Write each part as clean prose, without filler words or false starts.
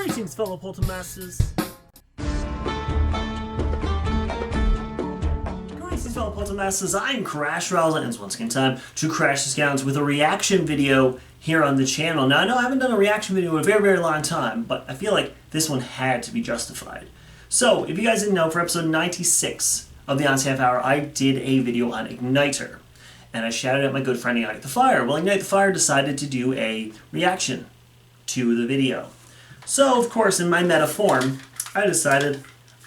Greetings, fellow Poltermasters. Greetings, fellow Poltermasters. I'm Crash Rowsell, and it's once again time to crash the Skylanders with a reaction video here on the channel. Now, I know I haven't done a reaction video in a very, very long time, but I feel like this one had to be justified. So, if you guys didn't know, for episode 96 of the Igknight The Fire, I did a video on Ignitor. And I shouted at my good friend Igknight The Fire. Well, Igknight The Fire decided to do a reaction to the video. So, of course, in my meta form, I decided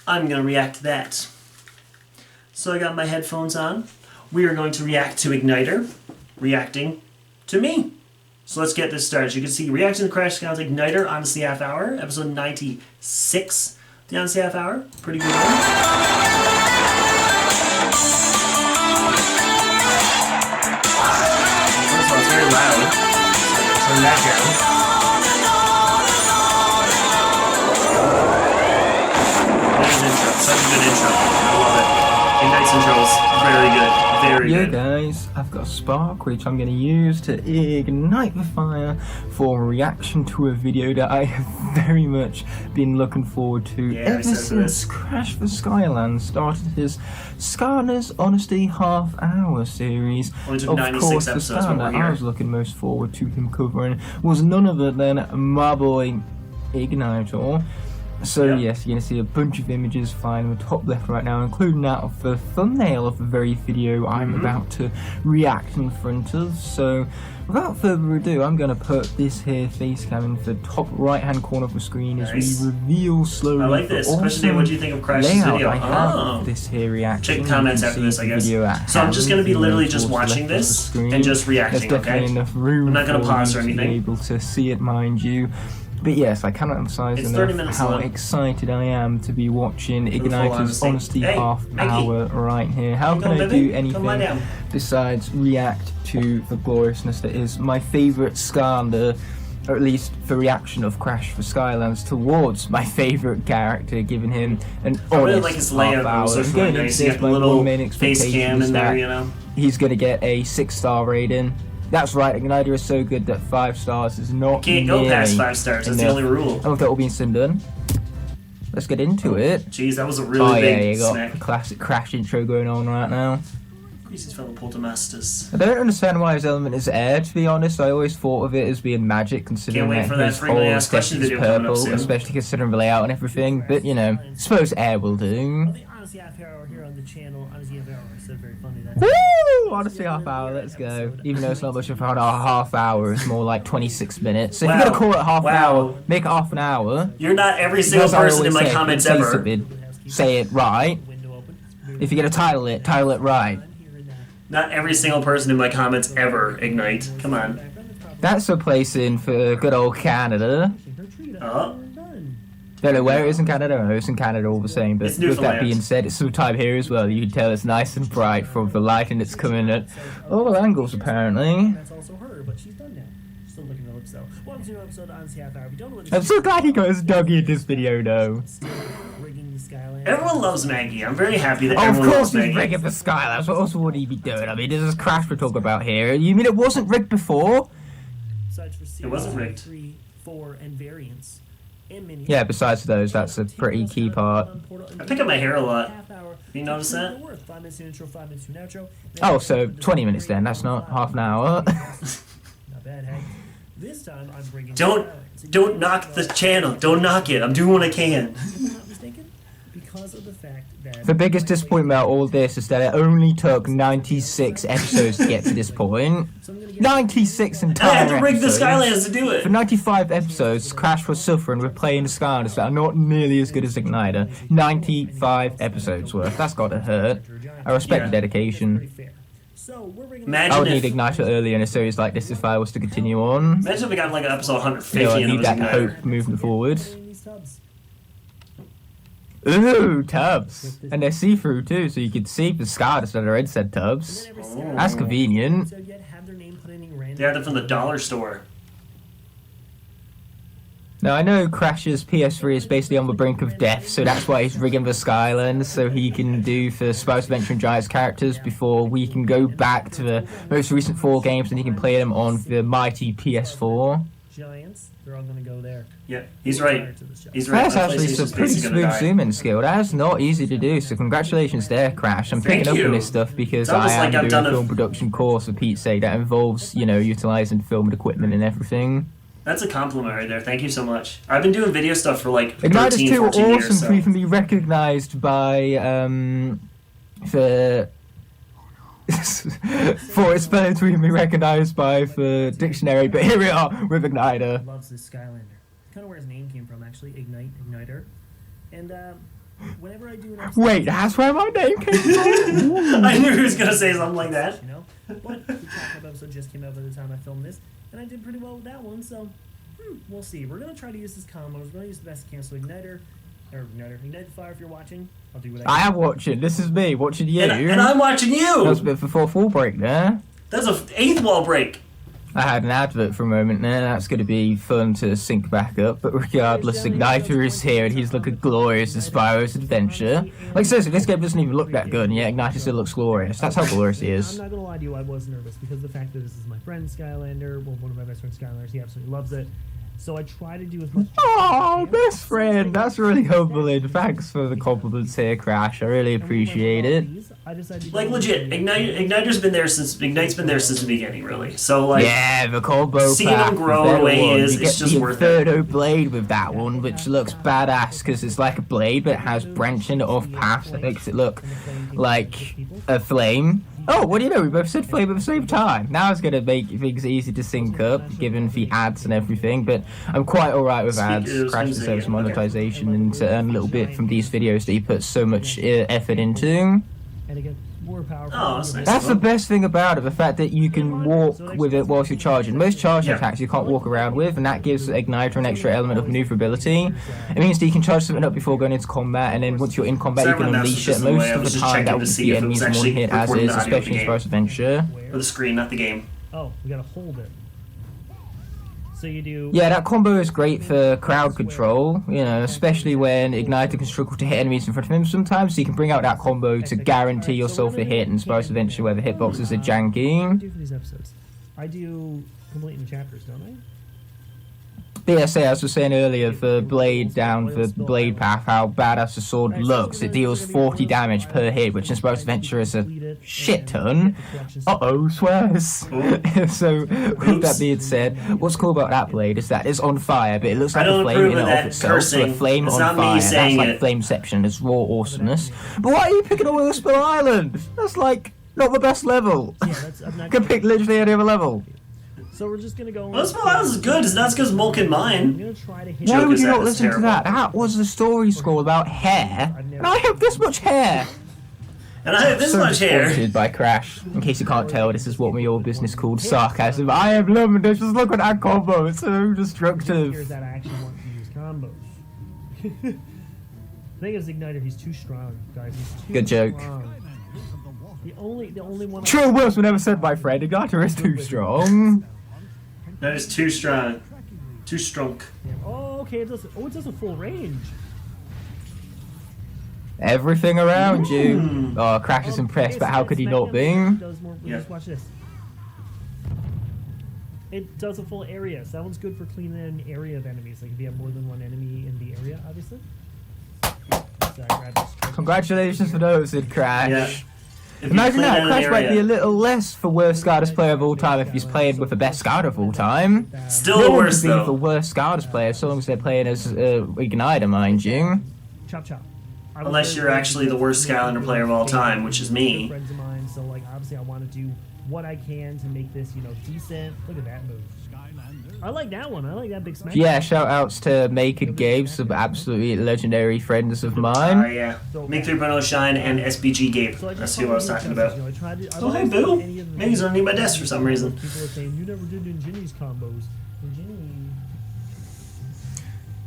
I'm going to react to that. So I got my headphones on. We are going to react to Ignitor, reacting to me. So let's get this started. You can see reaction to Crash Skylanders Ignitor, Honestly Half Hour, episode 96. The Honestly Half Hour, pretty good one. First of all, it's very loud. So turn that down. Such a good intro. I love it. Ignite's intro is very good. Very good. Guys, I've got a spark which I'm going to use to ignite the fire for a reaction to a video that I have very much been looking forward to ever since Crash the Skylanders started his Skylanders Honesty Half Hour series. Only took of 96 course, the episodes, Skylander but we're here. I was looking most forward to him covering was none other than my boy Ignitor. So yes, you're going to see a bunch of images flying in the top left right now, including that of the thumbnail of the very video I'm about to react in front of. So without further ado, I'm going to put this here face cam in the top right hand corner of the screen as we reveal slowly. I like this. Question, what do you think of Crash's video? I have this here reaction. Check the comments after this, I guess. So I'm just going to be literally just watching this and just reacting, There's definitely enough room I'm not going to pause or to be anything. able to see it, mind you. But yes, I cannot emphasize enough how excited I am to be watching Ignitor's Honesty Half Hour right here. How can I do anything besides react to the gloriousness that is my favourite Skylander, or at least the reaction of Crash the Skylanders towards my favourite character, giving him an honest like his layout. half hour. So really nice. You got the little face cam in there, you know. He's going to get a 6-star rating. That's right, Ignitor is so good that 5 stars is not Can't go past 5 stars, that's the only rule. And with that all being said and done, let's get into it. Jeez, that was a really big you got snack. a classic Crash intro going on right now. Greetings, fellow Poltermasters. I don't understand why his element is air, to be honest. I always thought of it as being magic, considering that his whole aesthetic is purple, especially considering the layout and everything. But, you know, I suppose air will do. Honestly Half Hour here on the channel. Honestly Half Hour, so very funny that. Woo! Honestly Half Hour, let's go. Even though it's not much of a half hour, it's more like 26 minutes. So if you're going to call it half an hour, make it half an hour. You're not every single person in my comments ever. Say it right. If you're going to title it right. Not every single person in my comments ever, Ignite. Come on. That's a place in for good old Canada. Don't know where it is in Canada. I know it's in Canada all the same, but with that being said, it's sometime here as well. You can tell it's nice and bright from the lighting that's coming at all angles, apparently. That's also her, but she's done now. Still looking at lips though. Welcome to an episode of Honestly Half Hour. We don't know what I'm so glad he got his doggy in this video, though. Everyone loves Maggie. I'm very happy that everyone loves Maggie. Of course he's rigging for Skylanders. What else would he be doing? I mean, this is Crash we're talking about here. You mean it wasn't rigged before? It wasn't rigged. 3, 4, and variants. Yeah, besides those, that's a pretty key part. I pick up my hair a lot. You notice that? Oh, so 20 minutes then. That's not half an hour. Don't knock the channel. Don't knock it. I'm doing what I can. The biggest disappointment about all this is that it only took 96 episodes to get to this point. 96 entire episodes. I had to rig the Skylanders to do it. For 95 episodes, Crash was suffering with playing the Skylanders that are not nearly as good as Ignitor. 95 episodes worth. That's got to hurt. I respect the dedication. I would need Ignitor earlier in a series like this if I was to continue on. Imagine if we got like an episode 150 I and it need was that Igniter. hope moving forward. Ooh, tubs. And they're see-through too, so you can see the Skylanders that are in said tubs. That's convenient. Yeah, they're from the dollar store. Now, I know Crash's PS3 is basically on the brink of death, so that's why he's rigging the Skylanders, so he can do the Spice Adventure and Giants characters before we can go back to the most recent 4 games and he can play them on the mighty PS4. giants, they're all gonna go there. Yeah, he's right. He's right. That's My actually some PlayStation's pretty basically gonna smooth die. zooming skill. That's not easy to do, so congratulations there, Crash. I'm Thank picking up you. on this stuff because It's almost I am like I've doing done a a- film production course for Pete's sake that involves, you know, utilizing film and equipment and everything. That's a compliment right there. Thank you so much. I've been doing video stuff for like Ignitor's 13, too 14 awesome years. to So. even be recognized by, for its failure to even be recognized by the dictionary, but here we are with Ignitor. Loves this Skylander. Kind of where his name came from, actually. Ignitor. And whenever I do an episode, Wait, that's where my name came from? I knew he was gonna say something like that. you know, but the top episode just came out by the time I filmed this, and I did pretty well with that one. So we'll see. We're gonna try to use this combo. We're gonna use the best can. So Ignitor, Ignite the Fire. If you're watching, I'll do what I I am watching. This is me watching you. And I'm watching That was a you. bit of a fourth wall break there. That's a 8th wall break. I had an advert for a moment there. That's going to be fun to sync back up. But regardless, Ignitor is here and he's looking glorious as Spyro's adventure. Like seriously, this game doesn't even look that good, and yet Ignitor still looks glorious. That's how glorious he I'm is. not gonna lie to you, I was nervous because of the fact that this is my friend Skylander, well, one of my best friends Skylanders, he absolutely loves it. So I try to do as much. Oh, best friend, that's really humbling. Thanks for the compliments here, Crash. I really appreciate it. Like legit, Ignite's been there since the beginning, really. So like, Yeah, the combo seeing pack him grow with that away one. is- You it's get just the worth it. Inferno blade with that one, which looks badass because it's like a blade, but it has branching off paths that makes it look like a flame. Oh, what do you know? We both said flame at the same time. Now it's gonna make things easy to sync up, given the ads and everything. But I'm quite alright with ads. Crash deserves monetization and to earn a little bit from these videos that he puts so much effort into. And again, more powerful. Oh, that's nice. That's the best thing about it, the fact that you can walk with it whilst you're charging. Most charging attacks you can't walk around with, and that gives Ignitor an extra element of maneuverability. It means that you can charge something up before going into combat, and then once you're in combat you Sorry, can man, that's unleash just it. the way Most I of was the just time that checking would to see be if it was enemies in one actually hit as recording is, the audio of the especially in game. Sparse Adventure. Or the screen, not the game. Oh, we gotta hold it. So you do. Yeah, that combo is great for crowd control, you know, especially when Ignitor can struggle to hit enemies in front of him sometimes, so you can bring out that combo to guarantee yourself a hit in Sparse Adventure where the hitboxes are What do I janky. do for these episodes? I do completing the chapters, don't I? BSA, as I was saying earlier, the blade down the blade path, how badass the sword looks. It deals 40 damage per hit, which in Sparse Adventure is a shit ton. Uh-oh, swears. So, with that being said, what's cool about that blade is that it's on fire, but it looks I like a don't flame approve in of and of that itself. So a cursing. flame It's on not me fire, that's saying like it. flameception, it's raw awesomeness. But why are you picking on Whisper Island? That's like, not the best level. Yeah, that's. I'm not. You can pick literally any other level. So we're just gonna go. Well, this one is good. It's not because Mulk and I'm mine. gonna try to hit. Why Joke would is you that not it's listen to terrible. that? That was the story scroll about hair, and I have this much hair. And I have this much hair. Disappointed by Crash. In case you can't tell, this is what my old business called sarcasm. I am loving this. Just look at that combo. It's so Here's destructive. that I actually want to use combos. The thing is, Ignitor, he's too strong, guys. He's too Good joke. strong. The only one. True words were never said by Fred. Ignitor is too strong. That is too strong. Too strong. Oh, okay. It does. Oh, it does a full range. Everything around you. Oh, Crash is impressed, but how could he not be? Does more, Yeah. Just watch this. It does a full area, so that one's good for cleaning an area of enemies. Like if you have more than one enemy in the area, obviously. So I grabbed this. Congratulations for those, Crash. Yeah. If you Imagine clean that, out an Crash might be a area, little less for worst Scardus player of all time if he's playing with the best Scout of all time. Still No the one worst could be the though. worst Scardus player so long as they're playing as Ignitor, mind you. Chop chop. I Unless was you're very actually the because worst Skylander player of all time, which is me. Friends of mine, so like obviously I want to do what I can to make this, decent. Look at that move. I like that one. I like that big smash. Yeah, shout outs to Make and Gabe, some absolutely legendary friends of mine. Yeah. Make 3.0 Shine and SBG Gabe. So That's who I was talking about. I tried to, Oh, hey, Boo. Maybe he's underneath my desk for some reason. People are saying you never did Ninjini's combos.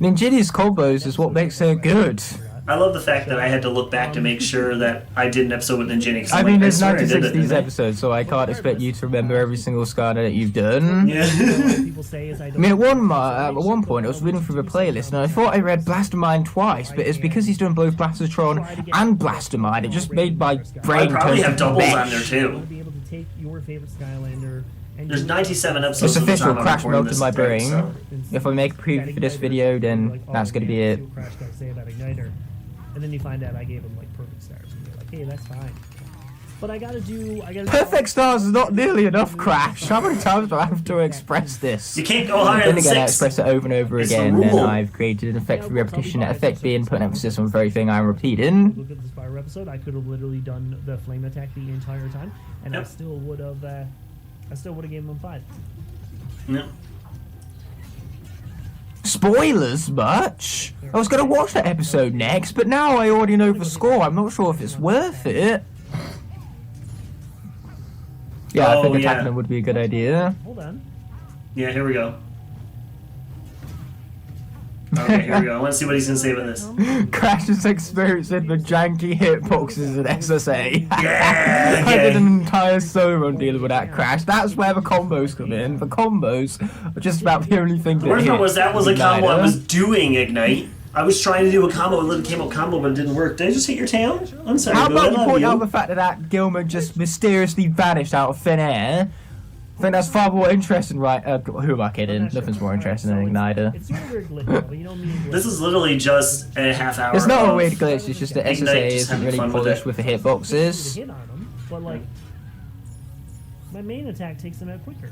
Ninjini's combos is what makes her good. I love the fact that I had to look back to make sure that I did an episode with Ninjini. I mean, there's swear I did 96 it, of these didn't I? episodes, so I can't expect you to remember every single Scarlet that you've done. Yeah. People say is I I mean, at one point, I was reading through the playlist, and I thought I read Blastermind twice, but it's because he's done both Blastertron and Blastermind. It just made my I brain probably turn have to doubles on mesh. there I too. want to be able to take your favorite Skylander And There's you- 97 episodes. It's at the official. time I'm Crash recording melted this my thing, brain. so- If I make a preview for this video, then that's gonna be it. Crash got to say about Ignitor, and then you find out I gave him like perfect stars, and you're like, hey, that's fine. But I gotta do. Perfect stars is not nearly enough, Crash. How many times do I have to express this? You can't go higher Then than again, I 6. express it over and over It's the again, then rule. I've created an effect for repetition, that effect being put emphasis on the very thing I'm repeating. Look at this fire episode. I could have literally done the flame attack the entire time, and I Yep. still would have. Given him 5. Yep. Spoilers much? I was gonna watch that episode next, but now I already know the score. I'm not sure if it's worth it. Yeah, I Oh, think yeah. attacking them would be a good idea. Hold on. Yeah, here we go. Okay, here we go. I want to see what he's going to say about this. Crash is experiencing the janky hitboxes in SSA. Yeah! I did Okay. an entire solo run dealing with that, Crash. That's where the combos come in. The combos are just about the only thing The worst part was that was a combo I was doing, Ignite. I was trying to do a combo, it literally came up combo, but it didn't work. Did I just hit your town? I'm sorry, How dude, I about you love point you. out the fact that Gilman just mysteriously vanished out of thin air? I think that's far more interesting, right? Who am I kidding? Nothing's more interesting than Ignitor. It's not a weird glitch, but you know me. and This glitches. is literally just a half hour. It's not a of- weird glitch, it's just that Ignite SSA just isn't having really fun with polished it. with the To hitboxes. hit on him, but like my main attack takes him out quicker.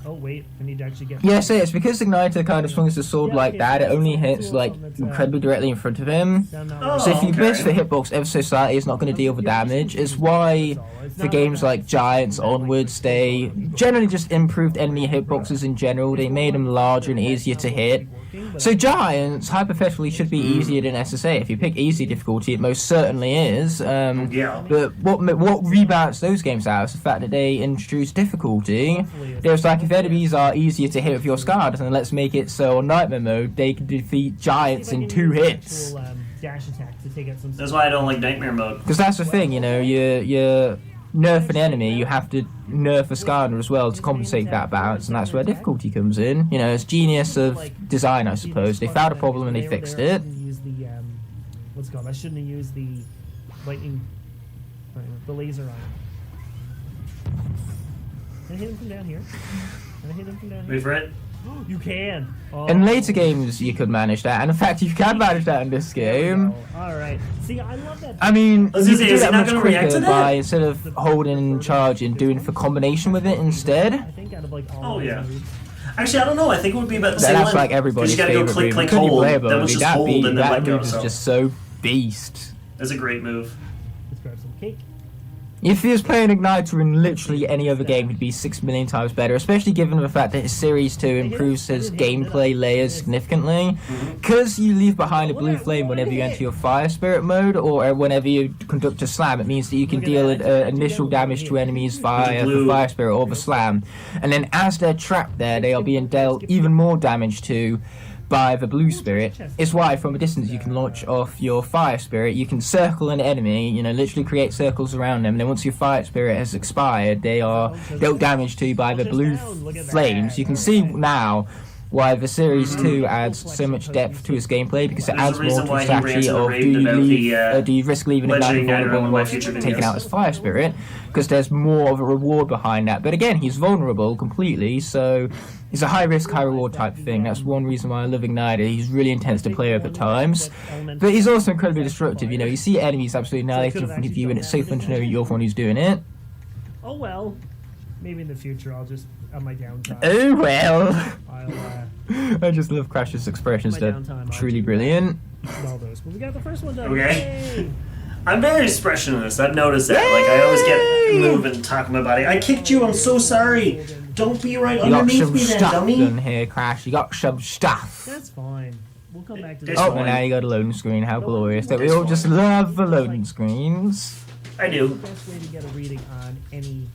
Oh wait, I need to actually get. Yeah, so it's because Ignitor kind of swings the sword like that, it only hits like incredibly directly in front of him. So if you okay. miss the hitbox ever so slightly, it's not going to deal with damage. It's why for games like Giants onwards, they generally just improved enemy hitboxes in general. They made them larger and easier to hit. So Giants, hypothetically, should be easier than SSA. If you pick easy difficulty, it most certainly is. Yeah. But what rebalanced those games out is the fact that they introduced difficulty. There's like, if enemies are easier to hit with your Scar, then let's make it so on Nightmare mode, they can defeat Giants in 2 hits. Dash attack to take out some. That's why I don't like Nightmare mode. Because that's the thing, you know, you nerf an enemy, you have to nerf a Skarner as well to compensate that balance, and that's where difficulty comes in. You know, it's genius of design, I suppose. They found a problem and they fixed it. What's it called? I shouldn't have used the lightning, the laser on him. Can I hit him from down here? Can I hit him from down Wait here? for it. You can. Oh. In later games, you could manage that, and in fact, you can manage that in this game. All right. See, I love that. I mean, was you gonna can say, do is that it not much gonna react to quicker that? by, instead of holding charge and doing for combination with it I instead. think out of like all Oh, of yeah. those moves, Actually, I don't know. I think it would be about the same That's length. like everybody's You just gotta go favorite click, move. click, Couldn't you hold. play That was just hold and then that let go. move is So just so beast. that's a great move. let's grab some cake. If he was playing Ignitor in literally any other game, he'd be 6 million times better, especially given the fact that his Series 2 improves his gameplay layers significantly. Because you leave behind a blue flame whenever you enter your Fire Spirit mode, or whenever you conduct a slam, it means that you can deal initial damage to enemies via the Fire Spirit or the slam. And then as they're trapped there, they are being dealt even more damage to by the blue spirit. Is why from a distance you can launch off your fire spirit, you can circle an enemy, you know, literally create circles around them, and then once your fire spirit has expired, they are dealt damage to by the blue flames. You can see now why the Series 2 adds so much depth to its gameplay, because it There's adds a more reason to why the he ran strategy to the of raid about do you risk leaving Legendary Ignitor Ignitor in one vulnerable of my whilst future taking videos. out his fire spirit, because there's more of a reward behind that. But again, he's vulnerable completely, so it's a high risk, high reward type thing. That's one reason why I love Ignitor. He's really intense to play over times, but he's also incredibly destructive. You know, you see enemies absolutely annihilated in front of you, and it's so fun to know you're the one who's doing it. Oh well. Maybe in the future I'll just on my downtime. Oh well. I'll I just love Crash's expressions. My They're downtime, I'll truly do brilliant. all those. But we got the first one done. Okay. Yay! I'm very expressionless. I've noticed that. Like, I always get moving and talking my body. I kicked you. I'm so sorry. Don't be right You got underneath some me then, stuff dummy. done here, Crash. You got some stuff. That's fine. We'll come back to This this. Oh, one. and now you got a loading screen. How glorious. That we This all one. just love the loading screens. I The do. best way to get a reading on any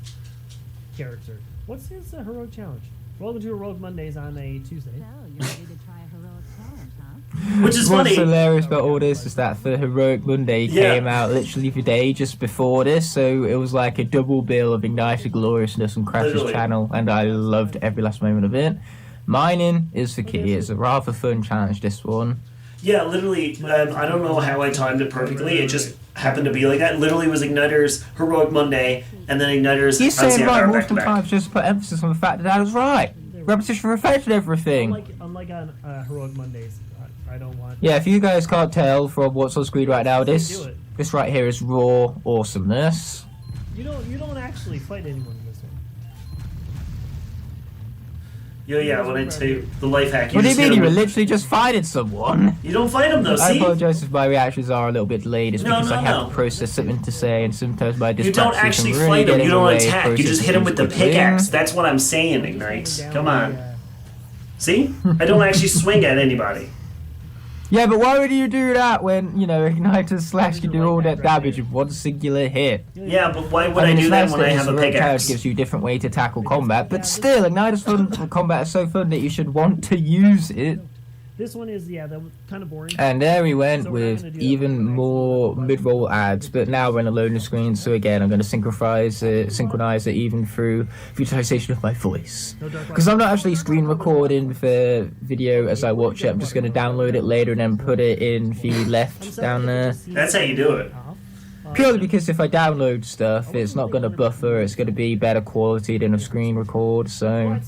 character. What's his heroic challenge? Welcome to Heroic Mondays on a Tuesday. So, you're ready to try a heroic challenge, huh? Which is What's funny. hilarious about all this is that the Heroic Monday Yeah. came out literally the day just before this, so it was like a double bill of Ignitor gloriousness on Crash's Literally. channel, and I loved every last moment of it. Mining is the key. It's a rather fun challenge, this one. Yeah, literally, I don't know how I timed it perfectly. It just happened to be like that. Literally was Ignitor's Heroic Monday, and then Ignitor's You said Unseen right Fire multiple back-to-back. times just to put emphasis on the fact that was right. Repetition reflected everything. Unlike on Heroic Mondays, I don't want. Yeah, if you guys can't tell from what's on screen right now, Do this it. right here is raw awesomeness. You don't actually fight anyone in this one. Yo, yeah, when I tell you the life hack, you What do you just mean? hit You were him with- literally just fighting someone. You don't fight him though, I see? apologize if my reactions are a little bit delayed. It's No, because no, I have no. to process something to say, and sometimes my You distractions don't actually can really fight get him, in you the don't way of attack, you just processing hit him with the things quickly. pickaxe. That's what I'm saying, Ignite. Down Come the, on. See? I don't actually swing at anybody. Yeah, but why would you do that when, you know, Ignitor Slash can do all that damage in one singular hit? Yeah, but why would I mean, do it's that nice when I his have a rogue character pickaxe? gives you a different way to tackle combat, but still, Ignitor's fun combat is so fun that you should want to use it. This one is the kind of boring. And there we went So we're not with gonna do that even one next more time. mid-roll ads, but now we're in a loading screen, so again, I'm going to synchronize it even through visualization of my voice. No Dark Because I'm not actually screen recording the video as I watch it, I'm just going to download it later and then put it in the left down there. That's how you do it. Purely because if I download stuff, it's not going to buffer, it's going to be better quality than a screen record, so...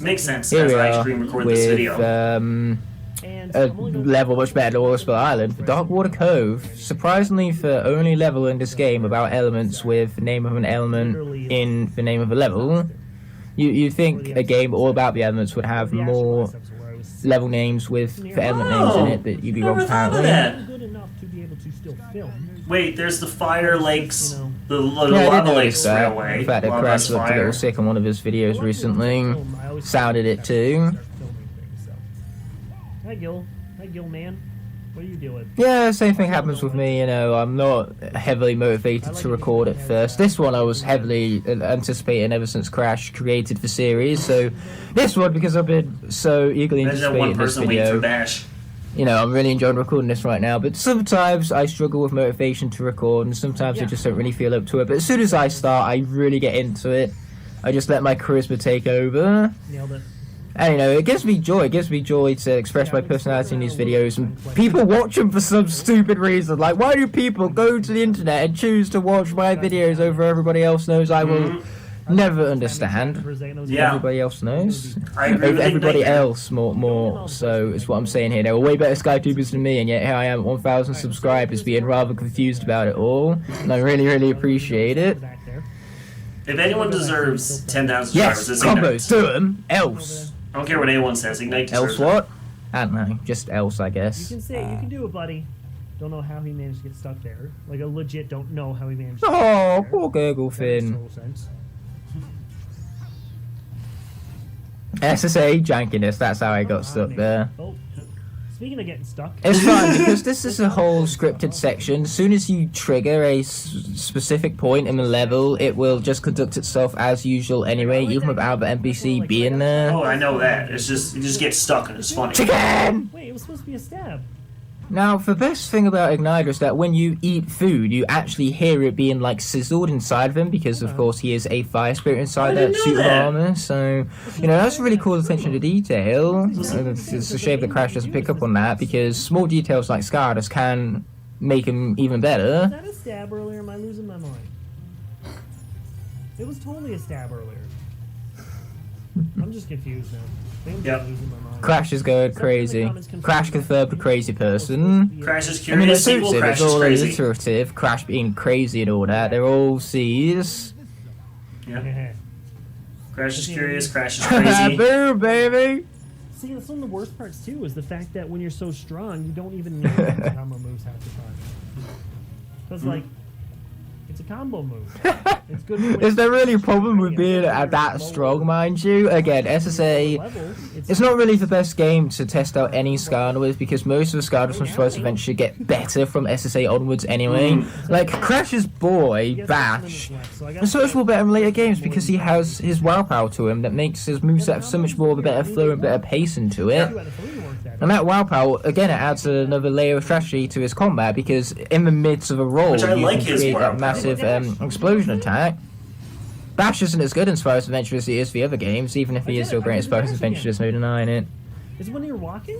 Makes sense Here as we I are screen record this video. And a I'm only gonna- level much better than Rowsell Island, for Darkwater Cove. Surprisingly, for only level in this game about elements with the name of an element in the name of a level, you'd think a game all about the elements would have the actual more last episode where I was level names with the element names in it, but you'd be wrong Never thought of apparently. that. good enough to be able to still film. Wait, there's the Fire Lakes, You know. the Yeah, I did Lava notice Lakes that. Railway. In fact, that Lava's Crash looked a Fire. little sick on one of his videos recently. Sounded it too. Hi, Gil. Hi, Gil, man. What are you doing? Yeah, same thing happens with me, you know, I'm not heavily motivated to record at first. This one I was heavily anticipating ever since Crash created the series, so this one, because I've been so eagerly Imagine that one anticipating this person waiting for video, Bash. you know, I'm really enjoying recording this right now, but sometimes I struggle with motivation to record, and sometimes I just don't really feel up to it, but as soon as I start, I really get into it. I just let my charisma take over. Nailed it. And, you know, it gives me joy. It gives me joy to express my personality in these videos, and people watch them for some stupid reason. Like, why do people go to the internet and choose to watch my videos over everybody else knows I will never understand? Yeah. Everybody else knows. I agree Over with everybody Ignite. else more. So it's what I'm saying here. There were way better SkyTubers than me, and yet here I am at 1,000 subscribers being rather confused about it all. And I really, really appreciate it. Back there. If anyone deserves 10,000 Yes, subscribers, it's Ignite. combos, do them. Else. I don't care what anyone says. Ignite deserves Else it. what? I don't know. Just else, I You guess. can say it. You can do it, buddy. Don't know how he managed to get stuck there. Like, a legit don't know how he managed to get Oh, stuck there. poor Gurgle That makes Finn. total sense. SSA jankiness, that's how I got stuck there. Oh, speaking of getting stuck, It's fun because this is a whole scripted section. As soon as you trigger a specific point in the level, it will just conduct itself as usual anyway, even without the NPC being there. Oh, I know that. It's just, you just get stuck and it's funny. Chicken! wait, it was supposed to be a stab. Now, the best thing about Ignitor is that when you eat food, you actually hear it being like sizzled inside of him because, of course, he is a fire spirit inside I that didn't know suit of that. armor. So, you know, that's really cool attention to detail. And it's a shame that Crash doesn't pick up on that because small details like Skylander can make him even Was better. that a stab earlier? Am I losing my mind? It was totally a stab earlier. I'm just confused now. I think I'm Yep. just losing my mind. Crash is going crazy. Crash confirmed a crazy person. Crash is I mean, curious, it's suits sequel, him, Crash it's is all crazy. alliterative. Crash being crazy and all that. They're all C's. Yeah. Crash is curious, Crash is crazy. Boom, baby! See, that's one of the worst parts too, is the fact that when you're so strong, you don't even know the combo moves half the time. Because, like, it's a combo move. It's good for Is there really a problem with being that strong, mind you? Again, SSA, level. it's not really the best game to test out any Skylander with because most of the Skylanders from first event should get better from SSA onwards anyway. Like, Crash's boy, Bash, is so much more better in later games because he has his wow power to him that makes his moveset have so much more of a better flow and better pacing to it. And that wow power, again, it adds another layer of strategy to his combat because in the midst of a roll, Which I you like can his create wow that power. massive explosion attack. Bash isn't as good in Spyro's Adventure as he is for the other games, even if he is still great in Spyro's Adventure, there's no denying it. Is it when you're walking?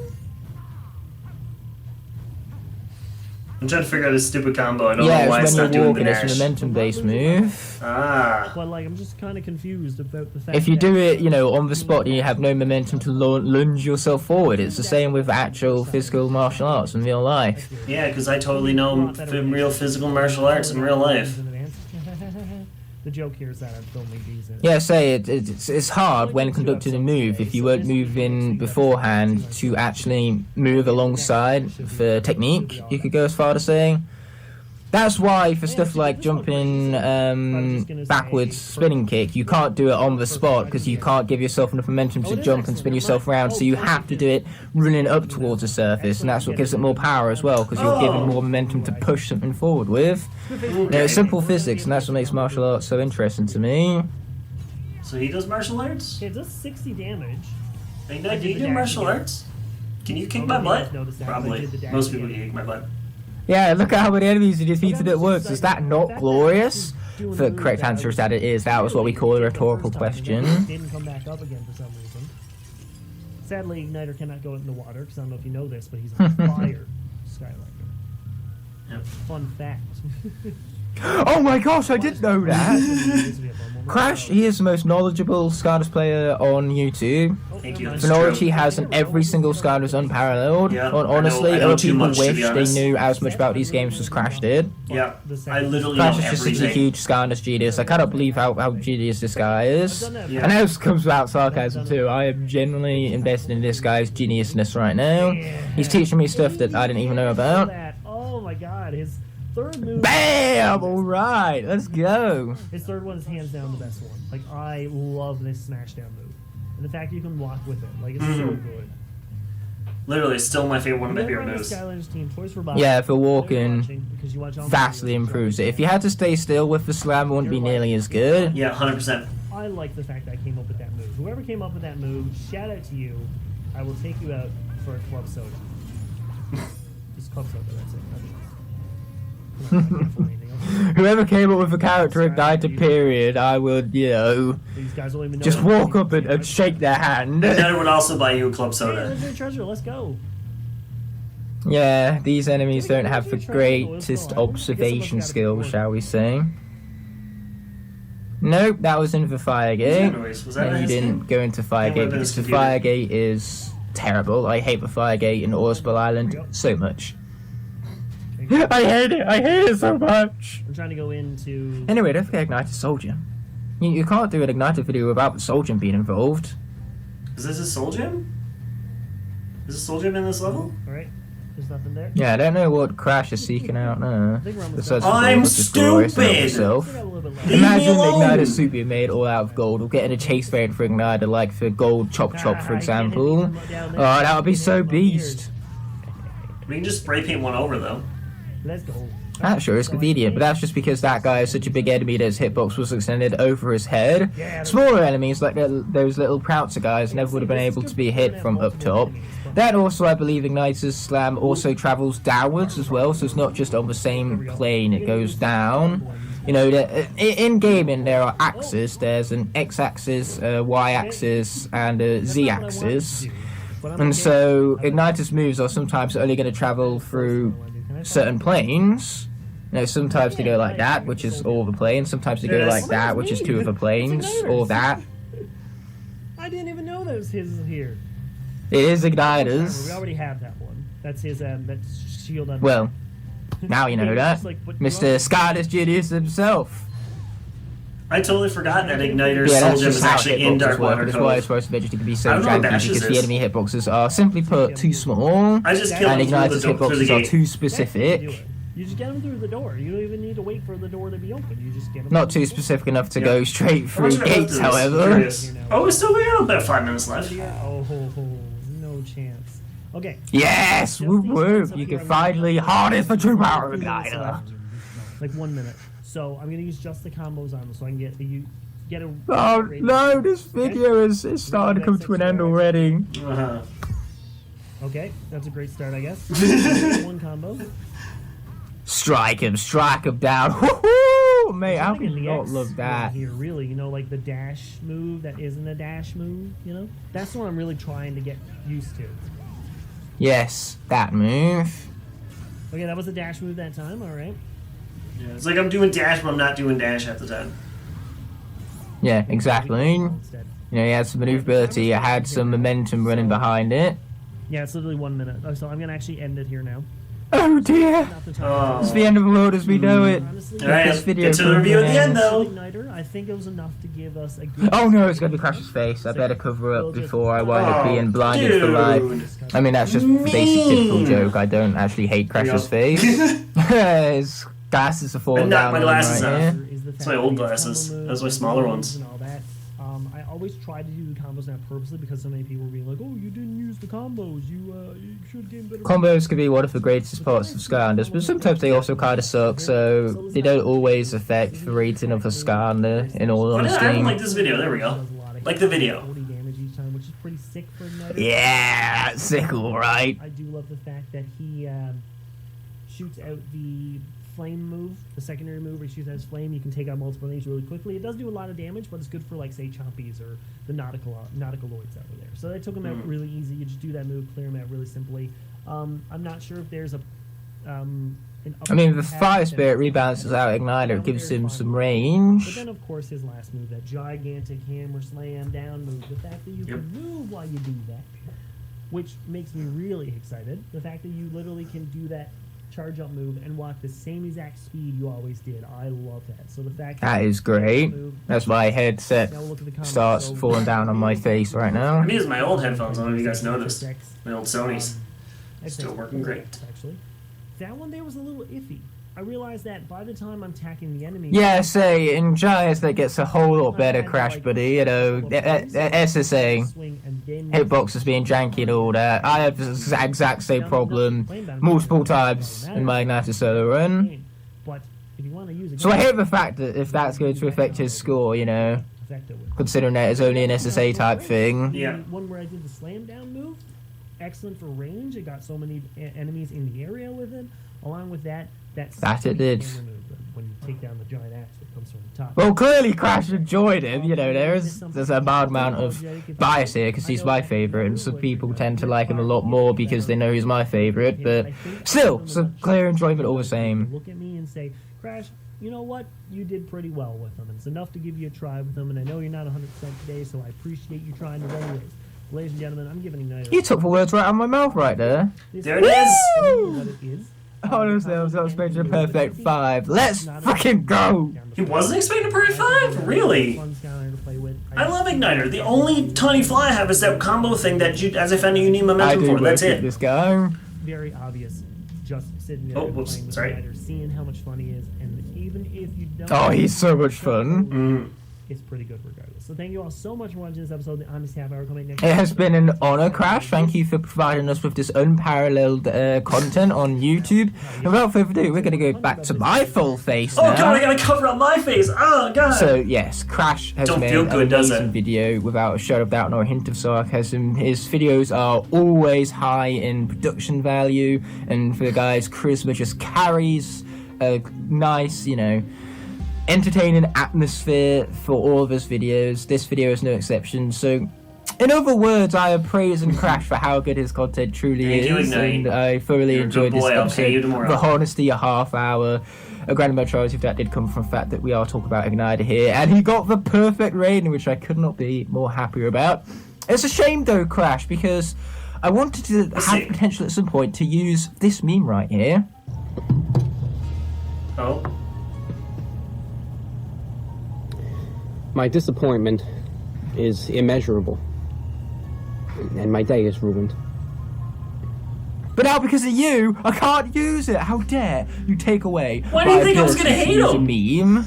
I'm trying to figure out his stupid combo. I don't Yeah, know why it's it's when not you're doing the walking, it's a dash. momentum-based move. Ah. But like, I'm just kind of confused about the fact. If you that- do it, you know, on the spot and you have no momentum to lunge yourself forward, it's the same with actual physical martial arts in real life. Yeah, because I totally know real physical martial arts in real life. The joke here is that I'm filming these. Yeah, it's hard when conducting a move if you weren't moving beforehand to actually move alongside for technique, you could go as far to saying. That's why for stuff like jumping backwards spinning kick, you can't do it on the spot because you can't give yourself enough momentum to jump and spin yourself around, so you have to do it running up towards the surface, and that's what gives it more power as well, because you're given more momentum to push something forward with. You know, it's simple physics, and that's what makes martial arts so interesting to me. So he does martial arts? It does 60 damage. Hey, do you do martial arts? Can you kick my butt? Probably. Most people can kick my butt. Yeah, look at how many enemies you defeated at once. Is that not glorious? The correct answer is that it is. That was what we call a rhetorical question. Didn't come back up again for some reason. Sadly, Ignitor cannot go in the water, because I don't know if you know this, but he's a fire Skylander. Yep. Fun fact. Oh my gosh, I didn't know that! Crash, he is the most knowledgeable Skylanders player on YouTube. Thank you. The knowledge he has in every single Skylander is unparalleled. Yeah, Honestly, I know other too people much, to be wish they honest. knew as much about these games as Crash did. Yeah, I literally Crash know is just such a everything. huge Skylanders genius. I cannot believe how genius this guy is. Yeah. I know this comes without sarcasm too. I am genuinely invested in this guy's geniusness right now. He's teaching me stuff that I didn't even know about. Oh my god, his third move. BAM! Alright, let's go. His third one is hands down the best one. Like, I love this smash down move. And the fact you can walk with it. Like, it's so good. Literally, still my favorite, one of my favorite moves. Yeah, for walking, vastly improves it. If you had to stay still with the slam, it wouldn't be nearly as good. Yeah, 100%. I like the fact that I came up with that move. Whoever came up with that move, shout out to you. I will take you out for a club soda. Just club soda, that's it. I can't afford anything else. Whoever came up with the character Ignitor period, I would, you know, These guys don't even know just walk up and shake their hand. That would also buy you a club Hey, soda. there's your treasure, let's go. Yeah, these enemies don't have the greatest observation skills, shall we say. Nope, that was in the fire gate. Anyways, was that And you his didn't game? go into fire It gate would've been because the his computer. fire gate is terrible. I hate the fire gate in Orzbel Island so much. I hate it so much. I'm trying to go into... Anyway, don't forget Ignite Soldier. You can't do an Ignitor video without the Soul Gem being involved. Is this a soul gem? Is a soul gem in this level? Alright, there's nothing there. Yeah, I don't know what Crash is seeking out now. I think we're almost Besides done. I'm the gold, which is glorious in and of stupid! itself. We got a little bit left. Leave Imagine me alone! Ignitor Super being made all out of gold, or getting a chase variant for Ignitor, like for Gold Chop Chop, for example. Oh, that would be so beast. We can just spray paint one over, though. Let's go. That sure is convenient, but that's just because that guy is such a big enemy that his hitbox was extended over his head. Smaller enemies, like those little Proutzer guys, never would have been able to be hit from up top. Then also, I believe Ignitor's slam also travels downwards as well, so it's not just on the same plane, it goes down. You know, in gaming there are axes. There's an X-axis, a Y-axis, and a Z-axis. And so Ignitor's moves are sometimes only going to travel through certain planes. You know, sometimes they go like that, which is all the planes. Sometimes they go like that, which is two of the planes, or that. I didn't even know that was his here. It is We Ignitor's. already have that one. That's his that's shield on. Well, now you know that. Just like, but- Mr. Skylanders Genius himself. I totally forgot that Ignitor's Yeah, soul that's gem just is how actually in hitboxes Dark work. Water That's why Cove. it's supposed to eventually be I so don't know what janky, Bashes because the is. enemy hitboxes are simply put too small, I just killed and him Ignitor's through the hitboxes are gate. too That's how you do specific. it. You just get him through the door. You don't even need to wait for the door to be open. You just get him. Not too specific enough to Yeah. go straight How through much did I live gates, through this? however. Curious. Oh, we still got about 5 minutes left. Oh, no chance. Okay. Yes, woo woo! You can finally harness the true power of Ignitor. Like 1 minute. So I'm gonna use just the combos on them, so I can get a. Oh no, this video is starting to come to an end already. Uh-huh. Okay, that's a great start, I guess. One combo. Strike him down. Woohoo! Mate, how Something can in you the not X love that? Here, really, you know, like the dash move that isn't a dash move. You know, that's what I'm really trying to get used to. Yes, that move. Okay, that was a dash move that time. All right. Yeah, it's like I'm doing dash, but I'm not doing dash at the time. Yeah, exactly. Instead. You know, he had some maneuverability, it had some momentum running behind it. Yeah, it's literally 1 minute. Oh, so I'm gonna actually end it here now. Oh dear! Not the time. Oh. It's the end of the world as we know it. Honestly, Alright, This video get to the review at the end though. Ignitor, I think it was enough to give us a good. Oh no, it's going to be Crash's face. I better cover up before I wind up being blinded for life. I mean, that's just the basic typical joke. I don't actually hate Crash's face. His glasses are falling I knocked down my on him glasses right off. here. That's my old glasses. Those are my smaller ones. And all that. I always try to do the combos now purposely because so many people were being like, "Oh, you didn't use the combos. You should gain better." Combos can be one of the greatest parts of Skylanders, but sometimes they also kind of suck, so they don't always affect the rating of a Skylander, in all I honesty. don't like this video. There we go. Like the video. 40 damage each time, which is pretty sick for Ignitor. Yeah, that's sick, alright. I do love the fact that he shoots out the flame move, the secondary move where he shoots out his flame. You can take out multiple things really quickly. It does do a lot of damage, but it's good for, like, say, Chompies or the Nauticaloids over there. So they took him out really easy. You just do that move, clear him out really simply. I'm not sure if there's a... I mean, the Fire Spirit rebalances out Ignitor, gives him some range. But then, of course, his last move, that gigantic hammer slam down move, the fact that you can move while you do that, which makes me really excited. The fact that you literally can do that charge up move and walk the same exact speed you always did. I love that. So the fact that is great. That's my headset starts falling down on my face right now. I'm using my old headphones. I don't know if you guys noticed. My old Sony's. Still working great. Actually, that one there was a little iffy. I realized that by the time I'm attacking the enemy. Yeah, say in Giants that gets a whole lot better, Crash Buddy. You know, SSA, hitboxes being janky and all that. I have the exact same problem multiple times in my Ignitor solo run. So I hate the fact that if that's going to affect his score, you know, considering that it's only an SSA type thing. Yeah. One where I did the slam down move, excellent for range. It got so many enemies in the area with it. Along with that it did. When you take down the giant axe that comes from the top. Well, clearly Crash enjoyed him. You know, there's a mild amount of bias here because he's my favourite, and some people tend to like him a lot more because they know he's my favourite. But still, some clear enjoyment all the same. Look at me and say, Crash, you know what? You did pretty well with them. It's enough to give you a try with them, and I know you're not 100% today, so I appreciate you trying to anyways. Ladies and gentlemen, I'm giving Ignitor. You took the words right out of my mouth right there. There it is. What it is. Honestly, I was expecting a perfect 5. Let's fucking go! He wasn't expecting a perfect 5? Really? I love Ignitor. The only tiny flaw I have is that combo thing that, you, as I found, you need momentum for. That's it. This guy. Very obvious. Just sitting there playing with Ignitor, seeing how much fun he is, and even if you don't... Oh, he's so much fun. It's pretty good regardless. So thank you all so much for watching this episode of the Honest Half Hour. Next it has been an honor, Crash. Thank you for providing us with this unparalleled content on YouTube. And without further ado, we're going to go back to my full face now. Oh god, I gotta cover up my face. Oh god. So yes, Crash has made an amazing video without a shadow of doubt nor a hint of sarcasm. His videos are always high in production value, and for the guy's charisma just carries a nice, you know, entertaining atmosphere for all of his videos. This video is no exception. So, in other words, I am praising Crash for how good his content truly is, and I thoroughly enjoyed this episode. The honesty, a half hour. A grand majority of that did come from the fact that we are talking about Ignitor here, and he got the perfect rating, which I could not be more happier about. It's a shame though, Crash, because I wanted to have potential at some point to use this meme right here. Oh. My disappointment is immeasurable, and my day is ruined. But now because of you, I can't use it. How dare you take away Why do you think I was gonna hate him? Meme?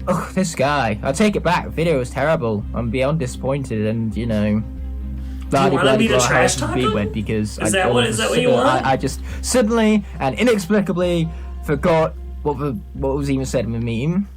Ugh, this guy. I take it back. The video was terrible. I'm beyond disappointed, and you know. Do you want me to trash talk him? Because is that what you want? I just suddenly and inexplicably forgot what was even said in the meme.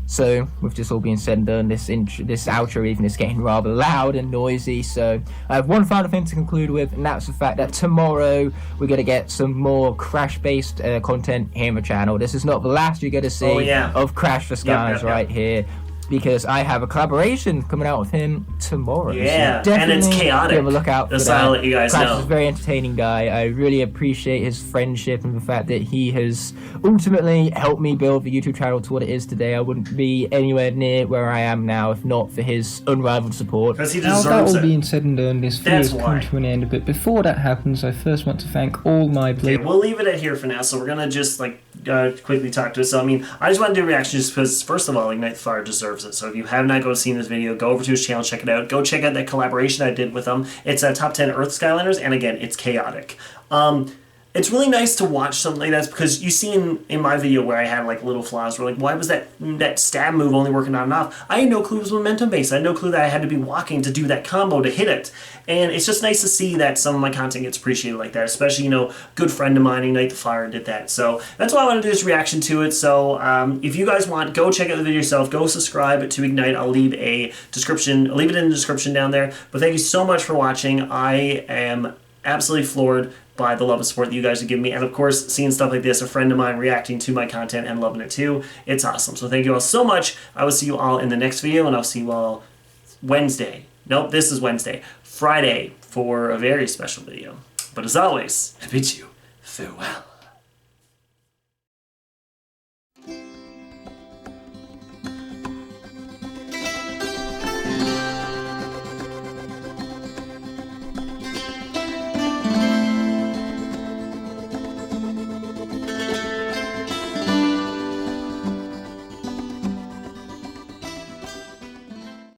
So, with this all being said and done, this outro even is getting rather loud and noisy, so I have one final thing to conclude with, and that's the fact that tomorrow we're going to get some more Crash-based content here on the channel. This is not the last you're going to see of Crash for Skies right here. because I have a collaboration coming out with him tomorrow. Yeah, so and it's chaotic. Have a look out for Just that. I'll let you guys Crash know. is a very entertaining guy. I really appreciate his friendship and the fact that he has ultimately helped me build the YouTube channel to what it is today. I wouldn't be anywhere near where I am now if not for his unrivaled support. Because he Now, deserves that all it. being said and done, this video That's has why. come to an end. But before that happens, I first want to thank all my Okay, we'll leave it at here for now. So we're gonna just quickly talk to it. So I mean, I just want to do a reaction just because first of all, Ignite the Fire deserves it. So if you have not seen this video, go over to his channel, check it out. Go check out that collaboration I did with him. It's a top 10 Earth Skylanders, and again, it's chaotic. It's really nice to watch something like that because you see in my video where I had like little flaws where like, why was that stab move only working on and off? I had no clue it was momentum based. I had no clue that I had to be walking to do that combo to hit it. And it's just nice to see that some of my content gets appreciated like that, especially, good friend of mine, Ignite the Fire, did that. So that's why I want to do this reaction to it. So if you guys want, go check out the video yourself. Go subscribe to Ignite. I'll leave a description. I'll leave it in the description down there. But thank you so much for watching. I am absolutely floored by the love and support that you guys have given me, and of course seeing stuff like this, a friend of mine reacting to my content and loving it too, it's awesome. So thank you all so much. I will see you all in the next video, and I'll see you all Wednesday. Nope, this is Wednesday. Friday for a very special video. But as always, I bid you farewell.